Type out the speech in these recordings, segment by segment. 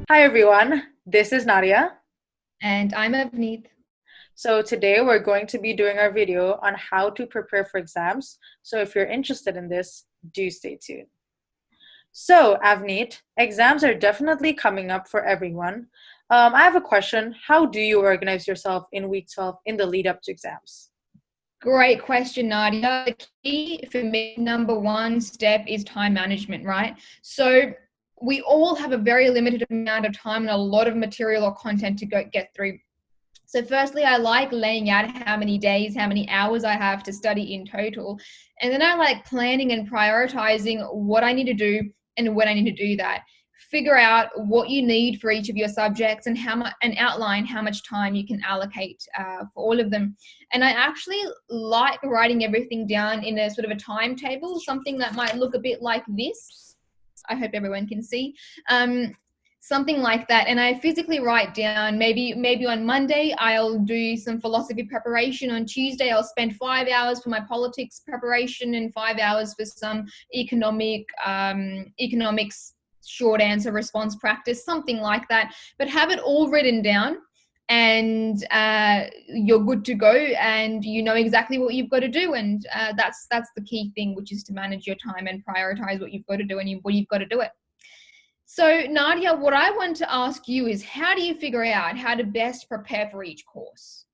Hi everyone, this is Nadia. And I'm Avneet. So today we're going to be doing our video on how to prepare for exams. So if you're interested in this, do stay tuned. So Avneet, exams are definitely coming up for everyone. I have a question. How do you organize yourself in week 12 in the lead up to exams? Great question, Nadia. The key for me, number one step is time management, right? So we all have a very limited amount of time and a lot of material or content to go get through. So firstly, I like laying out how many days, how many hours I have to study in total. And then I like planning and prioritizing what I need to do and when I need to do that. Figure out what you need for each of your subjects and how much and outline how much time you can allocate for all of them. And I actually like writing everything down in a sort of a timetable, something that might look a bit like this. I hope everyone can see. Um, Something like that, and I physically write down, maybe on Monday I'll do some philosophy preparation, on Tuesday I'll spend 5 hours for my politics preparation and 5 hours for some economics short answer response practice, something like that, but have it all written down, and you're good to go, and you know exactly what you've got to do. And that's the key thing, which is to manage your time and prioritize what you've got to do and what you've got to do it. So, Nadia, what I want to ask you is, how do you figure out how to best prepare for each course?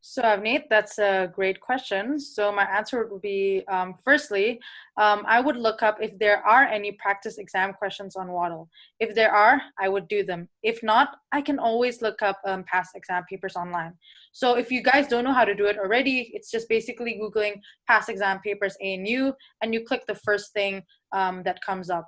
So, Avneet, that's a great question. So, my answer would be firstly, I would look up if there are any practice exam questions on Waddle. If there are, I would do them. If not, I can always look up past exam papers online. So, if you guys don't know how to do it already, it's just basically Googling past exam papers ANU and you click the first thing that comes up.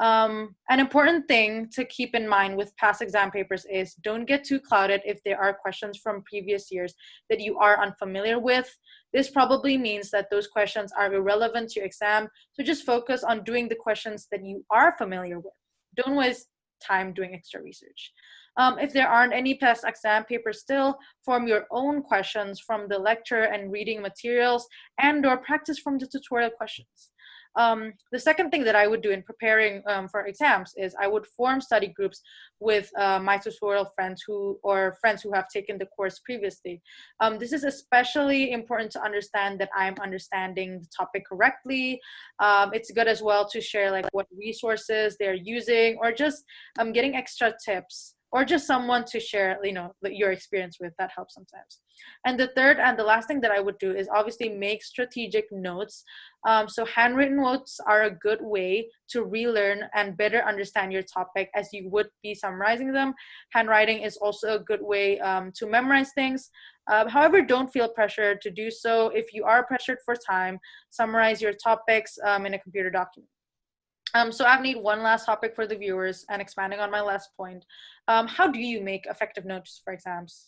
An important thing to keep in mind with past exam papers is don't get too clouded if there are questions from previous years that you are unfamiliar with. This probably means that those questions are irrelevant to your exam, so just focus on doing the questions that you are familiar with. Don't waste time doing extra research. If there aren't any past exam papers still, form your own questions from the lecture and reading materials and or practice from the tutorial questions. The second thing that I would do in preparing for exams is I would form study groups with my tutorial friends or friends who have taken the course previously. This is especially important to understand that I'm understanding the topic correctly. It's good as well to share like what resources they're using or just getting extra tips or just someone to share your experience with. That helps sometimes. And the third and the last thing that I would do is obviously make strategic notes. So handwritten notes are a good way to relearn and better understand your topic as you would be summarizing them. Handwriting is also a good way to memorize things. However, don't feel pressured to do so. If you are pressured for time, summarize your topics in a computer document. So Avneet, one last topic for the viewers and expanding on my last point. How do you make effective notes for exams?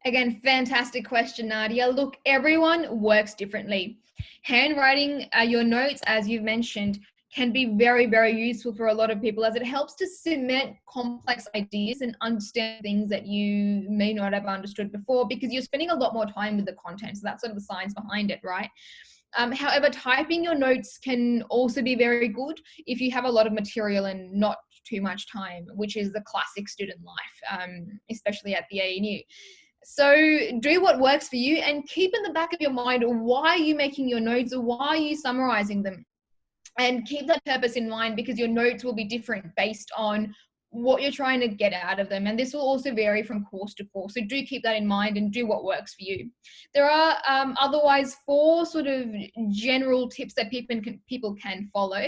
Again, fantastic question, Nadia. Look, everyone works differently. Handwriting your notes, as you've mentioned, can be very, very useful for a lot of people, as it helps to cement complex ideas and understand things that you may not have understood before, because you're spending a lot more time with the content. So that's sort of the science behind it, right? However, typing your notes can also be very good if you have a lot of material and not too much time, which is the classic student life, especially at the ANU. So do what works for you, and keep in the back of your mind, why are you making your notes, or why are you summarizing them? And keep that purpose in mind, because your notes will be different based on what you're trying to get out of them, and this will also vary from course to course. So do keep that in mind and do what works for you. There are otherwise four sort of general tips that people can follow.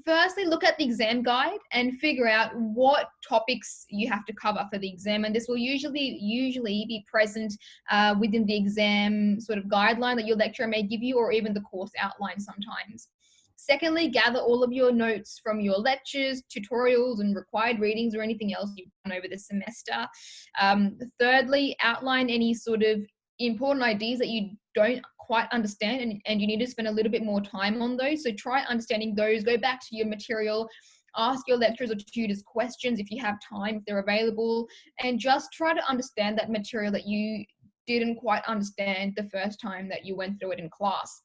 Firstly, look at the exam guide and figure out what topics you have to cover for the exam, and this will usually be present within the exam sort of guideline that your lecturer may give you, or even the course outline sometimes. Secondly, gather all of your notes from your lectures, tutorials, and required readings, or anything else you've done over the semester. Thirdly, outline any sort of important ideas that you don't quite understand, and you need to spend a little bit more time on those. So try understanding those. Go back to your material, ask your lecturers or tutors questions if you have time, if they're available, and just try to understand that material that you didn't quite understand the first time that you went through it in class.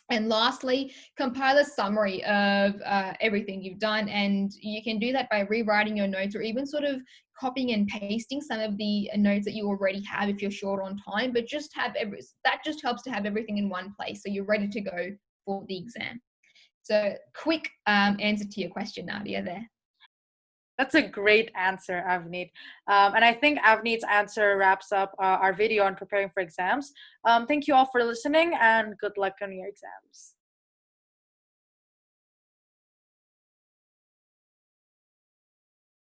And lastly, compile a summary of everything you've done. And you can do that by rewriting your notes, or even sort of copying and pasting some of the notes that you already have if you're short on time. But just that just helps to have everything in one place so you're ready to go for the exam. So quick answer to your question, Nadia, there. That's a great answer, Avneet. And I think Avneet's answer wraps up our video on preparing for exams. Thank you all for listening, and good luck on your exams.